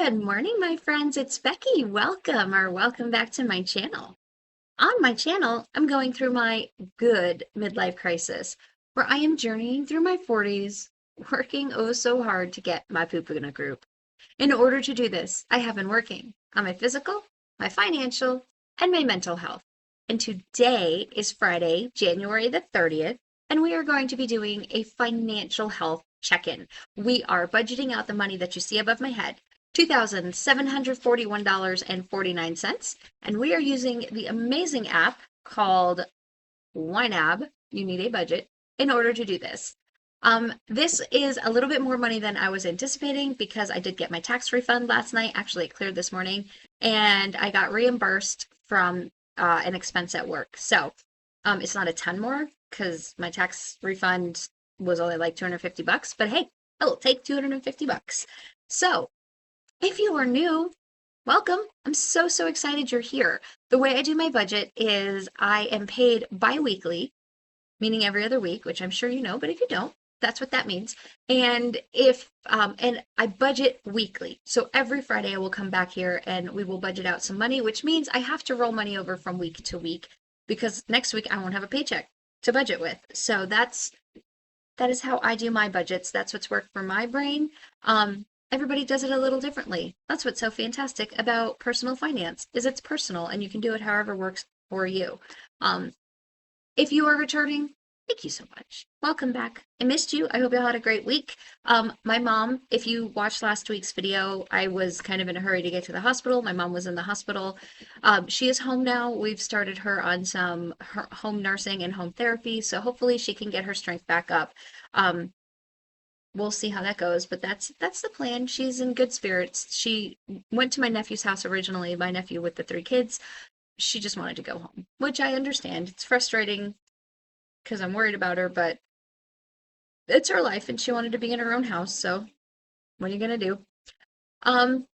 Good morning, my friends. It's Becky. Welcome back to my channel. On my channel, I'm going through my good midlife crisis, where I am journeying through my 40s, working oh so hard to get my poop in a group. In order to do this, I have been working on my physical, my financial, and my mental health. And today is Friday, January the 30th, and we are going to be doing a financial health check-in. We are budgeting out the money that you see above my head, $2,741.49, and we are using the amazing app called YNAB, You Need a Budget, in order to do this. This is a little bit more money than I was anticipating because I did get my tax refund last night. Actually, it cleared this morning, and I got reimbursed from an expense at work. So it's not a ton more because my tax refund was only like $250, but hey, I will take $250. So if you are new, welcome. I'm so excited you're here. The way I do my budget is I am paid bi-weekly, meaning every other week, which I'm sure you know, but if you don't, that's what that means. And and I budget weekly. So every Friday I will come back here and we will budget out some money, which means I have to roll money over from week to week because next week I won't have a paycheck to budget with. So that is how I do my budgets. That's what's worked for my brain. Everybody does it a little differently. That's what's so fantastic about personal finance is it's personal and you can do it however works for you. If you are returning, thank you so much. Welcome back. I missed you. I hope you all had a great week. My mom, if you watched last week's video, I was kind of in a hurry to get to the hospital. My mom was in the hospital. She is home now. We've started her on some home nursing and home therapy, so hopefully she can get her strength back up. We'll see how that goes, but that's the plan. She's in good spirits. She went to my nephew's house originally, my nephew with the 3 kids. She just wanted to go home, which I understand. It's frustrating because I'm worried about her, but it's her life and she wanted to be in her own house, so what are you gonna do? Um,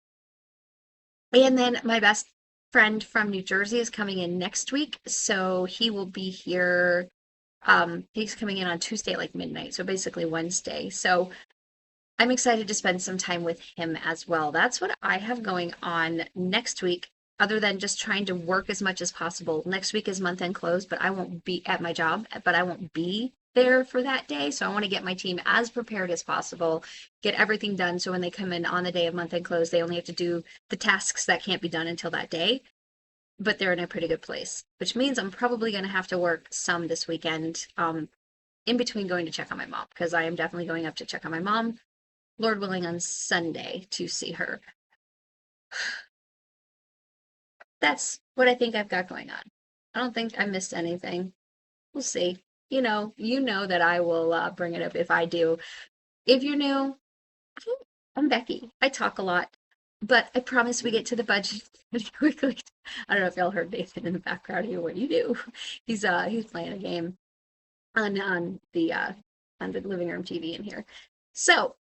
and then my best friend from New Jersey is coming in next week, so he will be here. He's coming in on Tuesday at like midnight, so basically Wednesday. So I'm excited to spend some time with him as well. That's what I have going on next week, other than just trying to work as much as possible. Next week is month end close, but I won't be at my job, but I won't be there for that day. So I want to get my team as prepared as possible, get everything done. So when they come in on the day of month end close, they only have to do the tasks that can't be done until that day. But they're in a pretty good place, which means I'm probably going to have to work some this weekend in between going to check on my mom, because I am definitely going up to check on my mom, Lord willing, on Sunday to see her. That's what I think I've got going on. I don't think I missed anything. We'll see. You know that I will bring it up if I do. If you're new, I'm Becky. I talk a lot, but I promise we get to the budget pretty quickly. I don't know if y'all heard Nathan in the background here. What do you do? He's playing a game on the living room TV in here. So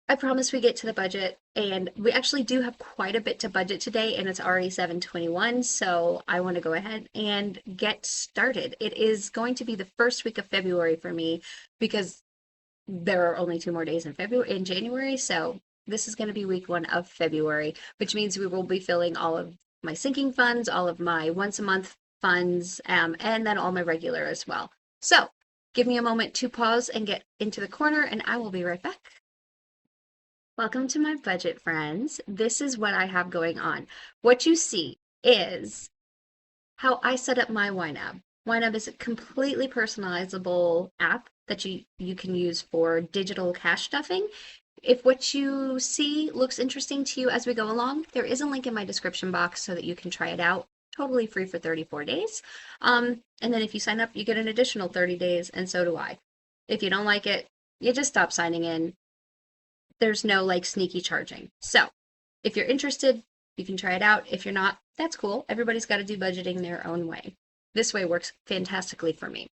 I promise we get to the budget, and we actually do have quite a bit to budget today, and it's already 7:21, so I want to go ahead and get started. It is going to be the first week of February for me because there are only 2 more days in January, so this is going to be week 1 of February, which means we will be filling all of my sinking funds, all of my once a month funds, and then all my regular as well. So give me a moment to pause and get into the corner, and I will be right back. Welcome to my budget, friends. This is what I have going on. What you see is how I set up my YNAB. YNAB is a completely personalizable app that you can use for digital cash stuffing. If what you see looks interesting to you as we go along, there is a link in my description box so that you can try it out. Totally free for 34 days. And then if you sign up, you get an additional 30 days, and so do I. If you don't like it, you just stop signing in. There's no like sneaky charging. So if you're interested, you can try it out. If you're not, that's cool. Everybody's got to do budgeting their own way. This way works fantastically for me.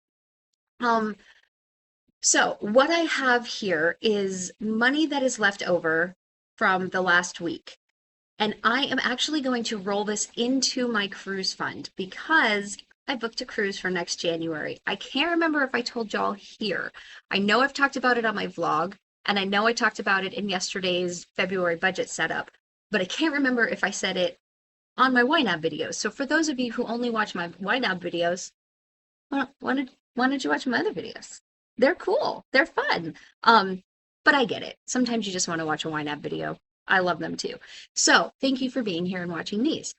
So what I have here is money that is left over from the last week. And I am actually going to roll this into my cruise fund because I booked a cruise for next January. I can't remember if I told y'all here. I know I've talked about it on my vlog, and I know I talked about it in yesterday's February budget setup, but I can't remember if I said it on my YNAB videos. So for those of you who only watch my YNAB videos, why don't you watch my other videos? They're cool. They're fun. But I get it. Sometimes you just want to watch a YNAB video. I love them too. So thank you for being here and watching these.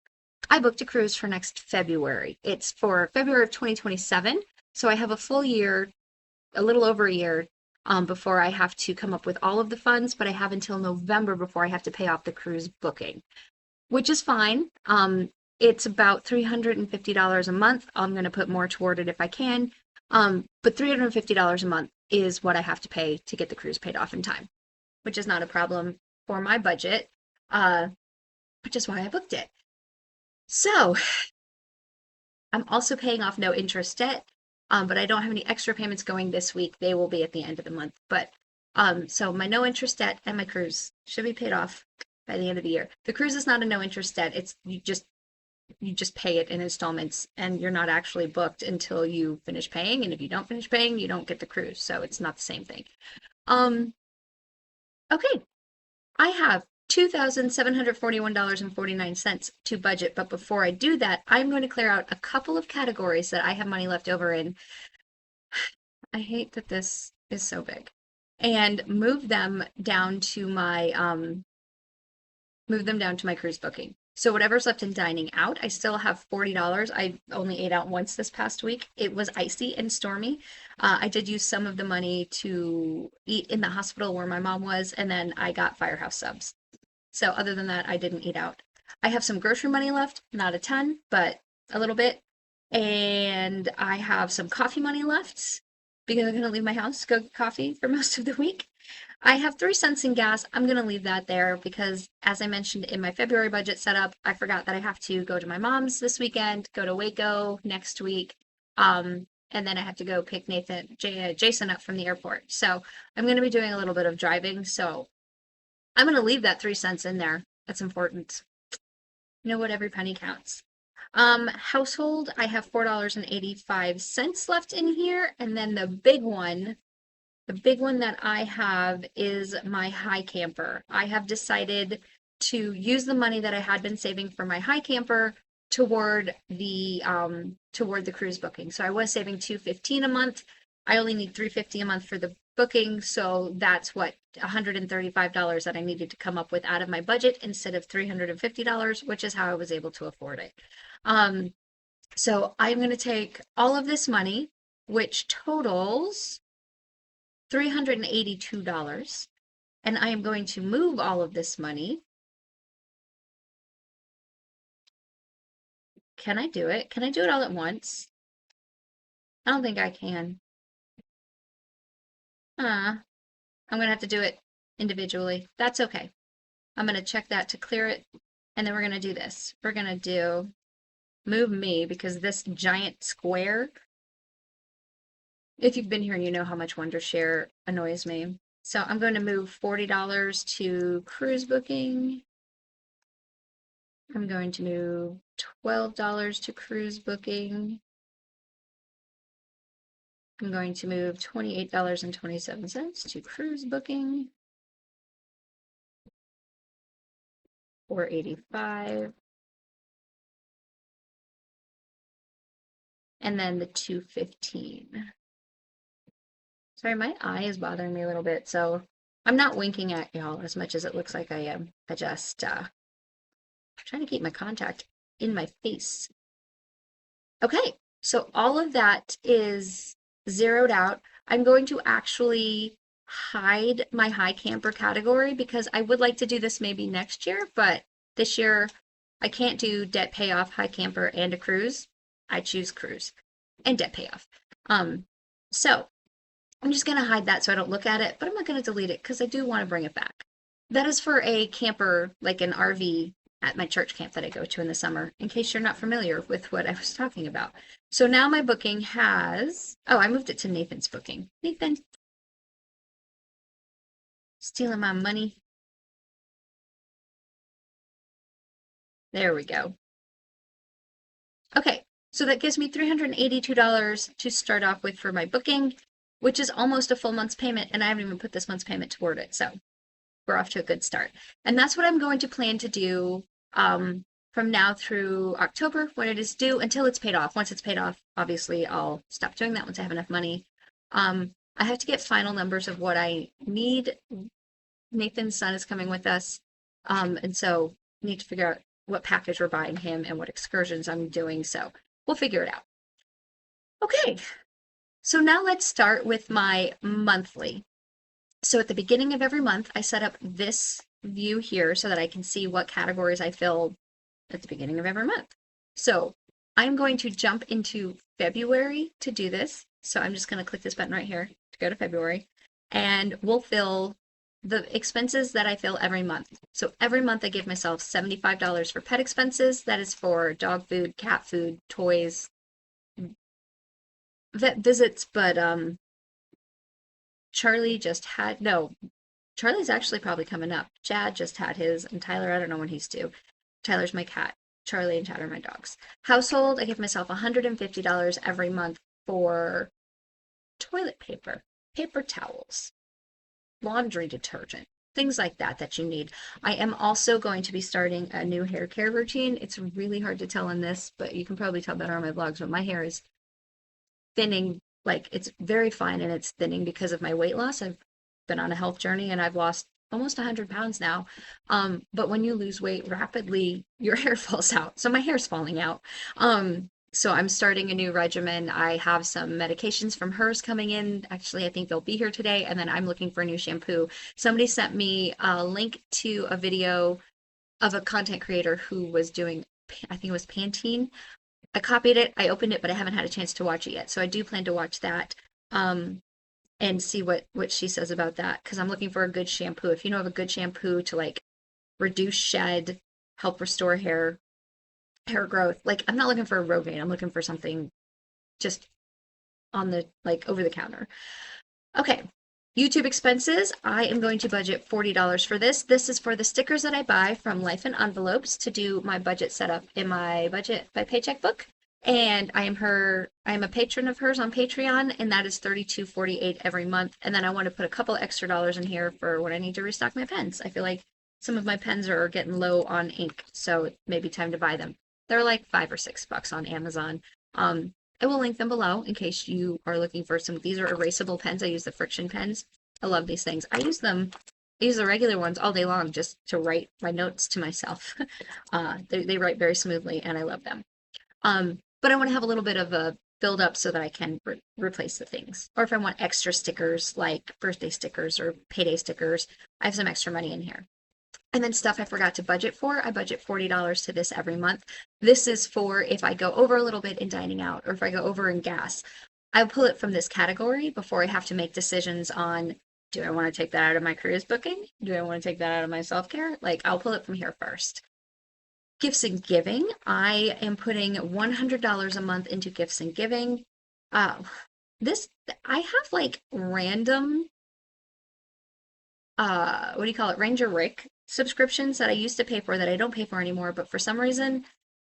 I booked a cruise for next February. It's for February of 2027. So I have a full year, a little over a year, before I have to come up with all of the funds, but I have until November before I have to pay off the cruise booking, which is fine. It's about $350 a month. I'm going to put more toward it if I can. But $350 a month is what I have to pay to get the cruise paid off in time, which is not a problem for my budget, which is why I booked it. So I'm also paying off no interest debt, but I don't have any extra payments going this week. They will be at the end of the month. But so my no interest debt and my cruise should be paid off by the end of the year. The cruise is not a no interest debt. It's you just pay it in installments, and you're not actually booked until you finish paying. And if you don't finish paying, you don't get the cruise. So it's not the same thing. Okay, I have $2,741.49 to budget, but before I do that, I'm going to clear out a couple of categories that I have money left over in. I hate that this is so big. And move them down to my cruise booking. So whatever's left in dining out, I still have $40. I only ate out once this past week. It was icy and stormy. I did use some of the money to eat in the hospital where my mom was, and then I got Firehouse subs. So other than that, I didn't eat out. I have some grocery money left, not a ton, but a little bit. And I have some coffee money left because I'm going to leave my house, go get coffee for most of the week. I have 3 cents in gas. I'm going to leave that there because, as I mentioned in my February budget setup, I forgot that I have to go to my mom's this weekend, go to Waco next week, and then I have to go pick Jason up from the airport. So I'm going to be doing a little bit of driving. So I'm going to leave that 3 cents in there. That's important. You know what? Every penny counts. Household, I have $4.85 left in here, and then the big one that I have is my high camper. I have decided to use the money that I had been saving for my high camper toward the cruise booking. So I was saving $215 a month. I only need $350 a month for the booking, so that's what $135 that I needed to come up with out of my budget instead of $350, which is how I was able to afford it. So I'm going to take all of this money, which totals $382, and I am going to move all of this money. Can I do it? Can I do it all at once? I don't think I can. I'm going to have to do it individually. That's okay. I'm going to check that to clear it, and then we're going to do this. We're going to do move me because this giant square, if you've been here and you know how much Wondershare annoys me. So I'm going to move $40 to cruise booking. I'm going to move $12 to cruise booking. I'm going to move $28.27 to cruise booking. $485. And then the $215. Sorry, my eye is bothering me a little bit, so I'm not winking at y'all as much as it looks like I am. I just I'm trying to keep my contact in my face. Okay, so all of that is zeroed out. I'm going to actually hide my high camper category because I would like to do this maybe next year, but this year I can't do debt payoff, high camper, and a cruise. I choose cruise and debt payoff. So I'm just going to hide that so I don't look at it, but I'm not going to delete it because I do want to bring it back. That is for a camper, like an RV at my church camp that I go to in the summer, in case you're not familiar with what I was talking about. So now my booking has, oh, I moved it to Nathan's booking. Nathan, stealing my money. There we go. Okay, so that gives me $382 to start off with for my booking, which is almost a full month's payment, and I haven't even put this month's payment toward it. So we're off to a good start. And that's what I'm going to plan to do from now through October when it is due until it's paid off. Once it's paid off, obviously I'll stop doing that once I have enough money. I have to get final numbers of what I need. Nathan's son is coming with us. And so I need to figure out what package we're buying him and what excursions I'm doing. So we'll figure it out. Okay, so now let's start with my monthly. So at the beginning of every month, I set up this view here so that I can see what categories I fill at the beginning of every month. So I'm going to jump into February to do this. So I'm just going to click this button right here to go to February, and we'll fill the expenses that I fill every month. So every month I give myself $75 for pet expenses. That is for dog food, cat food, toys, vet visits, but Charlie just had, no, Charlie's actually probably coming up. Chad just had his, and Tyler, I don't know when he's due. Tyler's my cat. Charlie and Chad are my dogs. Household, I give myself $150 every month for toilet paper, paper towels, laundry detergent, things like that that you need. I am also going to be starting a new hair care routine. It's really hard to tell in this, but you can probably tell better on my vlogs, but my hair is thinning, like it's very fine and it's thinning because of my weight loss. I've been on a health journey and I've lost almost 100 pounds now. But when you lose weight rapidly, your hair falls out. So my hair's falling out. So I'm starting a new regimen. I have some medications from hers coming in. Actually, I think they'll be here today. And then I'm looking for a new shampoo. Somebody sent me a link to a video of a content creator who was doing, I think it was Pantene. I copied it, I opened it, but I haven't had a chance to watch it yet. So I do plan to watch that and see what she says about that, because I'm looking for a good shampoo. If you know of a good shampoo to like reduce shed, help restore hair growth. Like I'm not looking for a Rogaine. I'm looking for something just on the like over the counter. Okay. YouTube expenses, I am going to budget $40 for this. This is for the stickers that I buy from Life in Envelopes to do my budget setup in my budget by Paycheck book. And I am a patron of hers on Patreon, and that is $32.48 every month. And then I want to put a couple extra dollars in here for when I need to restock my pens. I feel like some of my pens are getting low on ink, so it may be time to buy them. They're like $5 or $6 on Amazon. I will link them below in case you are looking for some. These are erasable pens. I use the friction pens. I love these things. I use the regular ones all day long just to write my notes to myself. They write very smoothly and I love them. But I want to have a little bit of a build up so that I can replace the things. Or if I want extra stickers like birthday stickers or payday stickers, I have some extra money in here. And then stuff I forgot to budget for, I budget $40 to this every month. This is for if I go over a little bit in dining out or if I go over in gas. I'll pull it from this category before I have to make decisions on, do I want to take that out of my cruise booking? Do I want to take that out of my self-care? Like I'll pull it from here first. Gifts and giving, I am putting $100 a month into gifts and giving. I have like random, what do you call it? Ranger Rick subscriptions that I used to pay for that I don't pay for anymore, but for some reason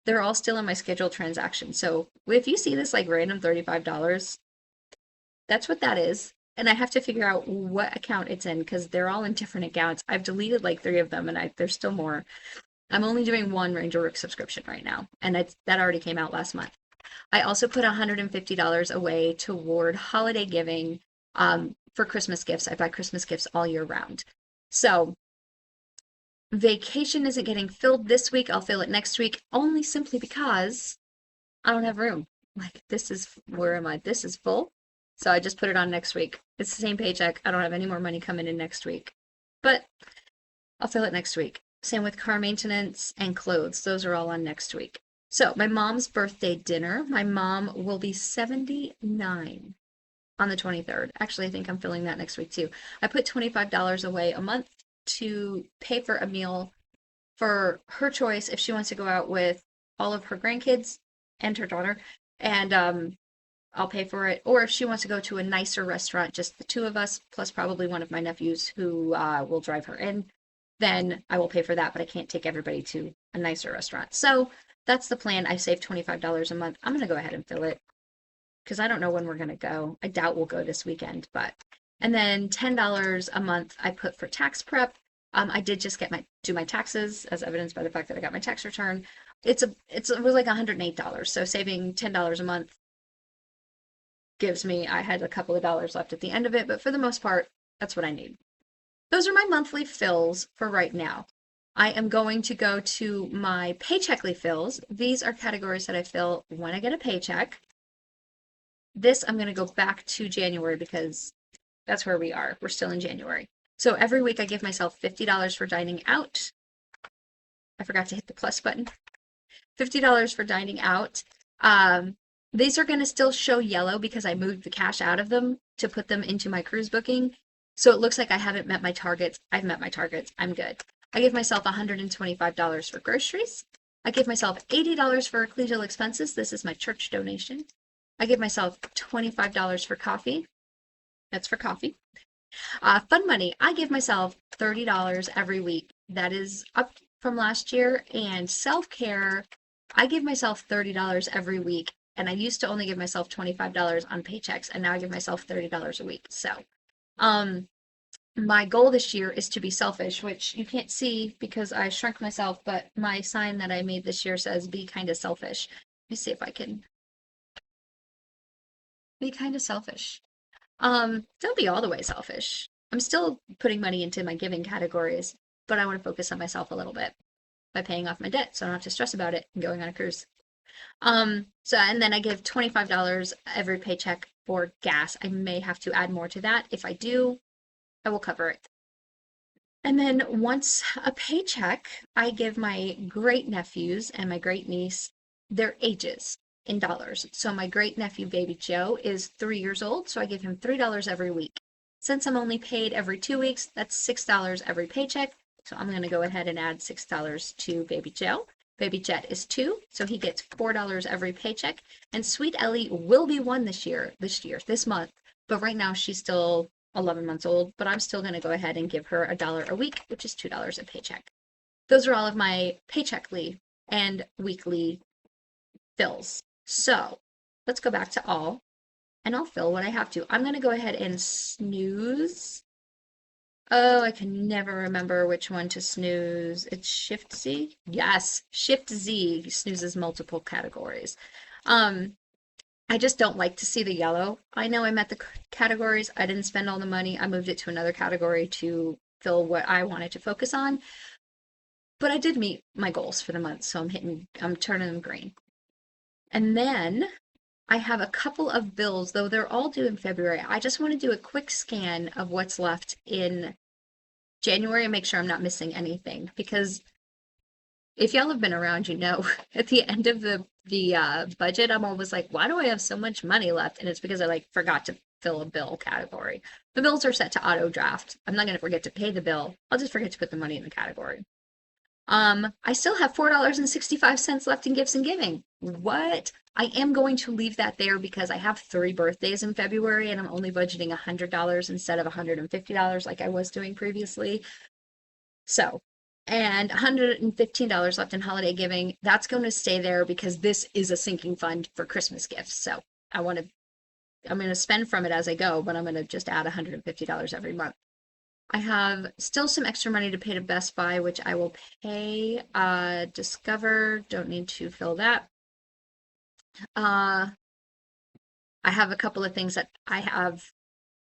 they're all still in my scheduled transaction. So if you see this like random $35, that's what that is. And I have to figure out what account it's in because they're all in different accounts. I've deleted like 3 of them and there's still more. I'm only doing one Ranger Rick subscription right now, and that already came out last month. I also put $150 away toward holiday giving for Christmas gifts. I buy Christmas gifts all year round. So vacation isn't getting filled this week. I'll fill it next week, only simply because I don't have room. Like where am I? This is full. So I just put it on next week. It's the same paycheck. I don't have any more money coming in next week, but I'll fill it next week. Same with car maintenance and clothes. Those are all on next week. So my mom's birthday dinner. My mom will be 79 on the 23rd. Actually, I think I'm filling that next week too. I put $25 away a month to pay for a meal for her choice if she wants to go out with all of her grandkids and her daughter. And I'll pay for it. Or if she wants to go to a nicer restaurant, just the 2 of us, plus probably one of my nephews who will drive her in, then I will pay for that, but I can't take everybody to a nicer restaurant. So that's the plan. I saved $25 a month. I'm going to go ahead and fill it because I don't know when we're going to go. I doubt we'll go this weekend, but. And then $10 a month I put for tax prep. I did just do my taxes, as evidenced by the fact that I got my tax return. It was like $108. So saving $10 a month I had a couple of dollars left at the end of it, but for the most part, that's what I need. Those are my monthly fills for right now. I am going to go to my paycheckly fills. These are categories that I fill when I get a paycheck. This, I'm going to go back to January because that's where we are. We're still in January. So every week I give myself $50 for dining out. I forgot to hit the plus button. $50 for dining out. These are going to still show yellow because I moved the cash out of them to put them into my cruise booking. So it looks like I haven't met my targets. I've met my targets. I'm good. I give myself $125 for groceries. I give myself $80 for ecclesial expenses. This is my church donation. I give myself $25 for coffee. That's for coffee. Fun money. I give myself $30 every week. That is up from last year. And self-care, I give myself $30 every week. And I used to only give myself $25 on paychecks, and now I give myself $30 a week. So, my goal this year is to be selfish, which you can't see because I shrunk myself, but my sign that I made this year says be kind of selfish. Let me see if I can be kind of selfish. Don't be all the way selfish. I'm still putting money into my giving categories, but I want to focus on myself a little bit by paying off my debt so I don't have to stress about it and going on a cruise. And then I give $25 every paycheck for gas. I may have to add more to that. If I do, I will cover it. And then once a paycheck, I give my great nephews and my great niece their ages in dollars. So my great nephew, baby Joe, is 3 years old. So I give him $3 every week. Since I'm only paid every 2 weeks, that's $6 every paycheck. So I'm going to go ahead and add $6 to baby Joe. Baby Jet is 2, so he gets $4 every paycheck. And Sweet Ellie will be 1 this month. But right now she's still 11 months old, but I'm still going to go ahead and give her $1 a week, which is $2 a paycheck. Those are all of my paycheckly and weekly fills. So let's go back to all, and I'll fill what I have to. I'm going to go ahead and snooze. Oh, I can never remember which one to snooze. It's Shift Z? Yes, Shift Z snoozes multiple categories. I just don't like to see the yellow. I know I met the categories. I didn't spend all the money. I moved it to another category to fill what I wanted to focus on. But I did meet my goals for the month, so I'm turning them green. And then I have a couple of bills, though they're all due in February. I just want to do a quick scan of what's left in January and make sure I'm not missing anything. Because if y'all have been around, you know, at the end of the budget, I'm always like, why do I have so much money left? And it's because I forgot to fill a bill category. The bills are set to auto draft. I'm not going to forget to pay the bill. I'll just forget to put the money in the category. I still have $4.65 left in gifts and giving. What? I am going to leave that there because I have 3 birthdays in February and I'm only budgeting $100 instead of $150 like I was doing previously. So, and $115 left in holiday giving. That's going to stay there because this is a sinking fund for Christmas gifts. So I'm going to spend from it as I go, but I'm going to just add $150 every month. I have still some extra money to pay to Best Buy, which I will pay. Discover, don't need to fill that. I have a couple of things that I have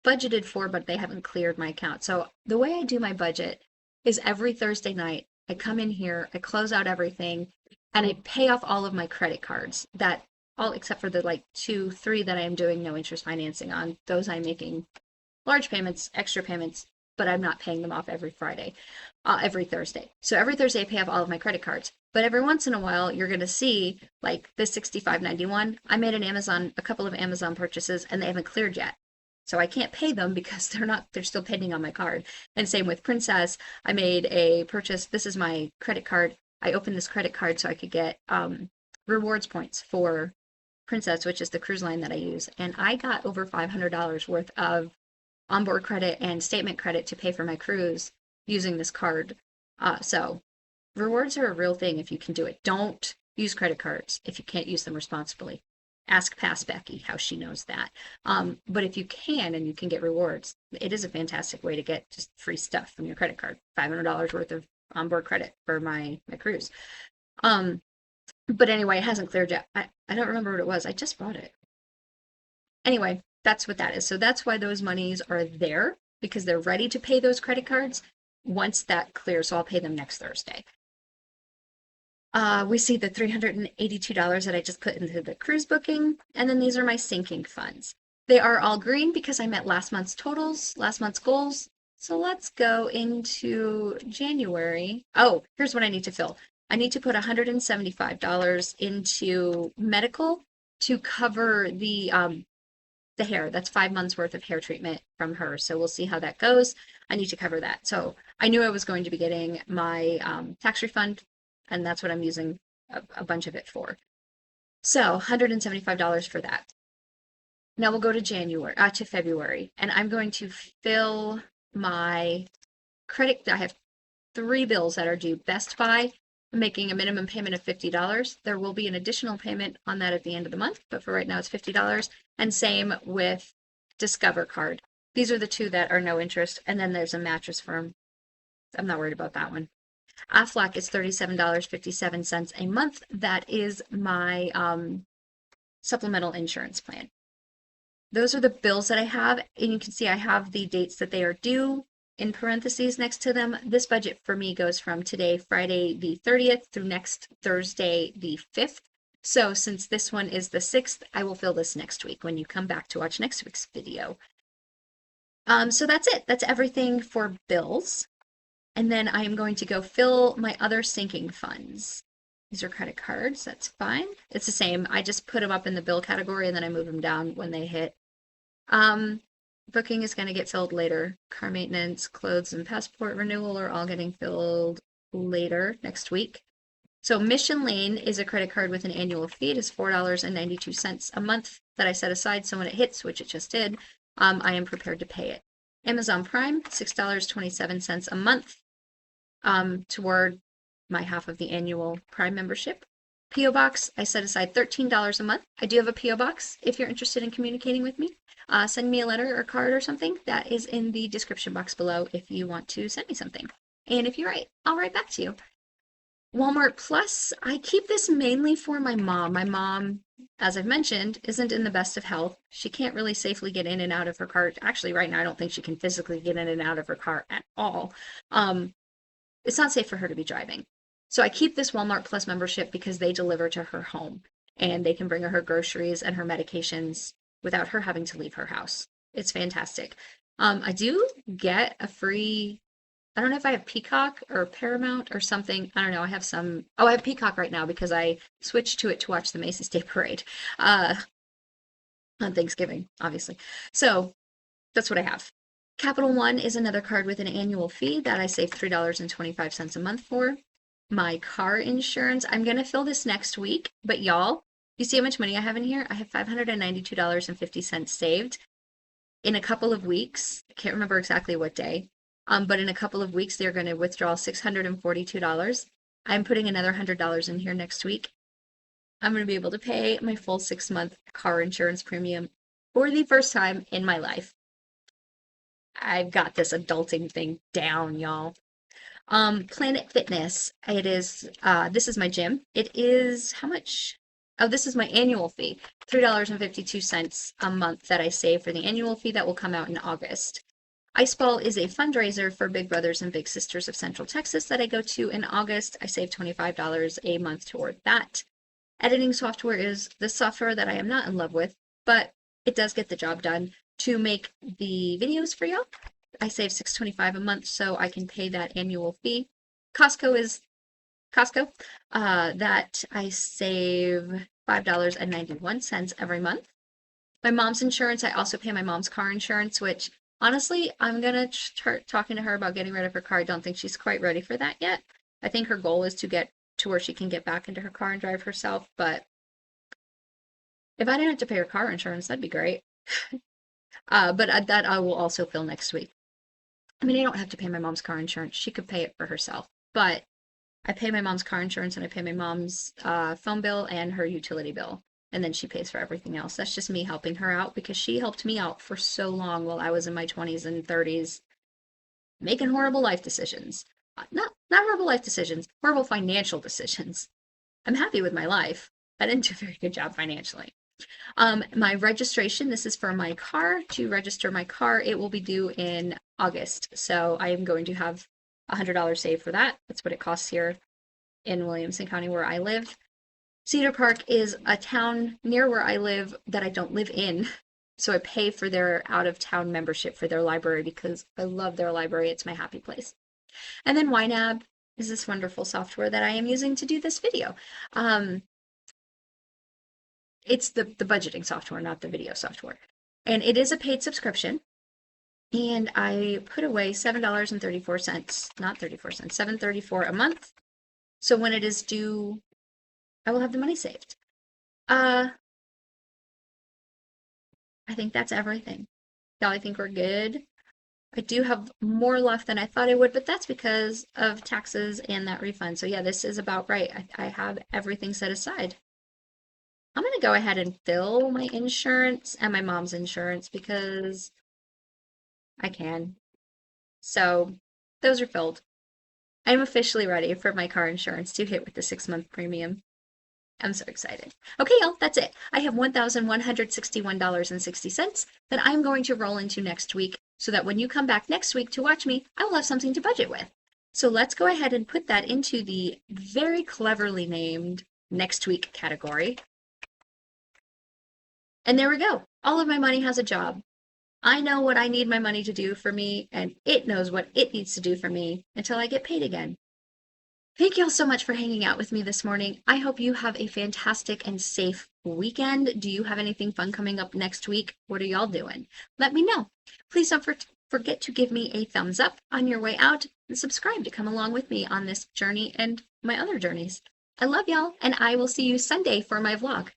budgeted for, but they haven't cleared my account. So the way I do my budget is every Thursday night, I come in here, I close out everything, and I pay off all of my credit cards all except for the 2, 3 that I am doing no interest financing on. Those I'm making large payments, extra payments, but I'm not paying them off every Thursday. So every Thursday I pay off all of my credit cards. But every once in a while, you're going to see this $65.91. I made a couple of Amazon purchases and they haven't cleared yet. So I can't pay them because they're still pending on my card. And same with Princess. I made a purchase. This is my credit card. I opened this credit card so I could get rewards points for Princess, which is the cruise line that I use. And I got over $500 worth of onboard credit and statement credit to pay for my cruise using this card. So rewards are a real thing if you can do it. Don't use credit cards if you can't use them responsibly. Ask past Becky how she knows that. But if you can and you can get rewards, it is a fantastic way to get just free stuff from your credit card. $500 worth of onboard credit for my cruise. Um, but anyway, it hasn't cleared yet. I don't remember what it was. I just bought it. Anyway, that's what that is. So that's why those monies are there because they're ready to pay those credit cards once that clears. So I'll pay them next Thursday. We see the $382 that I just put into the cruise booking, and then these are my sinking funds. They are all green because I met last month's totals, last month's goals. So let's go into January. Oh, here's what I need to fill. I need to put $175 into medical to cover the hair. That's 5 months worth of hair treatment from her. So we'll see how that goes. I need to cover that. So I knew I was going to be getting my tax refund, and that's what I'm using a bunch of it for. So $175 for that. Now we'll go to to February, and I'm going to fill my credit. I have 3 bills that are due. Best Buy, I'm making a minimum payment of $50. There will be an additional payment on that at the end of the month, but for right now it's $50. And same with Discover Card. These are the 2 that are no interest. And then there's a mattress firm. I'm not worried about that one. Aflac is $37.57 a month. That is my supplemental insurance plan. Those are the bills that I have, and you can see I have the dates that they are due in parentheses next to them. This budget for me goes from today, Friday the 30th, through next Thursday the 5th. So since this one is the 6th, I will fill this next week when you come back to watch next week's video. So that's it. That's everything for bills. And then I am going to go fill my other sinking funds. These are credit cards. That's fine. It's the same. I just put them up in the bill category and then I move them down when they hit. Booking is going to get filled later. Car maintenance, clothes, and passport renewal are all getting filled later next week. So Mission Lane is a credit card with an annual fee. It is $4.92 a month that I set aside. So when it hits, which it just did, I am prepared to pay it. Amazon Prime, $6.27 a month toward my half of the annual Prime membership. P.O. Box, I set aside $13 a month. I do have a P.O. Box if you're interested in communicating with me. Send me a letter or card or something. That is in the description box below if you want to send me something. And if you write, I'll write back to you. Walmart Plus, I keep this mainly for my mom. My mom, as I've mentioned, isn't in the best of health. She can't really safely get in and out of her car. Actually, right now, I don't think she can physically get in and out of her car at all. It's not safe for her to be driving. So I keep this Walmart Plus membership because they deliver to her home and they can bring her groceries and her medications without her having to leave her house. It's fantastic. I do get a free, I don't know if I have Peacock or Paramount or something. I don't know. I have some, I have Peacock right now because I switched to it to watch the Macy's Day Parade on Thanksgiving, obviously. So that's what I have. Capital One is another card with an annual fee that I save $3.25 a month for. My car insurance, I'm going to fill this next week, but y'all, you see how much money I have in here? I have $592.50 saved. In a couple of weeks, I can't remember exactly what day, but in a couple of weeks, they're going to withdraw $642. I'm putting another $100 in here next week. I'm going to be able to pay my full 6-month car insurance premium for the first time in my life. I've got this adulting thing down, y'all. Planet Fitness. It is, this is my gym. It is, how much? Oh, this is my annual fee. $3.52 a month that I save for the annual fee that will come out in August. Iceball is a fundraiser for Big Brothers and Big Sisters of Central Texas that I go to in August. I save $25 a month toward that. Editing software is the software that I am not in love with, but it does get the job done to make the videos for y'all. I save $6.25 a month so I can pay that annual fee. Costco is Costco. That I save $5.91 every month. My mom's insurance, I also pay my mom's car insurance, which honestly, I'm going to start talking to her about getting rid of her car. I don't think she's quite ready for that yet. I think her goal is to get to where she can get back into her car and drive herself, but if I didn't have to pay her car insurance, that'd be great. But that I will also fill next week. I mean, I don't have to pay my mom's car insurance. She could pay it for herself, but I pay my mom's car insurance and I pay my mom's phone bill and her utility bill. and then she pays for everything else. That's just me helping her out because she helped me out for so long while I was in my 20s and 30s making horrible life decisions. Not horrible life decisions, horrible financial decisions. I'm happy with my life. I didn't do a very good job financially. My registration, this is for my car. To register my car, it will be due in August. So I am going to have $100 saved for that. That's what it costs here in Williamson County where I live. Cedar Park is a town near where I live that I don't live in. So I pay for their out of town membership for their library because I love their library. It's my happy place. And then YNAB is this wonderful software that I am using to do this video. It's the budgeting software, not the video software. And it is a paid subscription. And I put away $7.34, not 34 cents, $7.34 a month. So when it is due, I will have the money saved. I think that's everything. Y'all, I think we're good. I do have more left than I thought I would, but that's because of taxes and that refund. So yeah, this is about right. I have everything set aside. I'm going to go ahead and fill my insurance and my mom's insurance because I can. So those are filled. I'm officially ready for my car insurance to hit with the 6-month premium. I'm so excited. Okay, y'all, that's it. I have $1,161.60 that I'm going to roll into next week so that when you come back next week to watch me, I will have something to budget with. So let's go ahead and put that into the very cleverly named next week category. And there we go. All of my money has a job. I know what I need my money to do for me, and it knows what it needs to do for me until I get paid again. Thank you all so much for hanging out with me this morning. I hope you have a fantastic and safe weekend. Do you have anything fun coming up next week? What are y'all doing? Let me know. Please don't forget to give me a thumbs up on your way out and subscribe to come along with me on this journey and my other journeys. I love y'all, and I will see you Sunday for my vlog.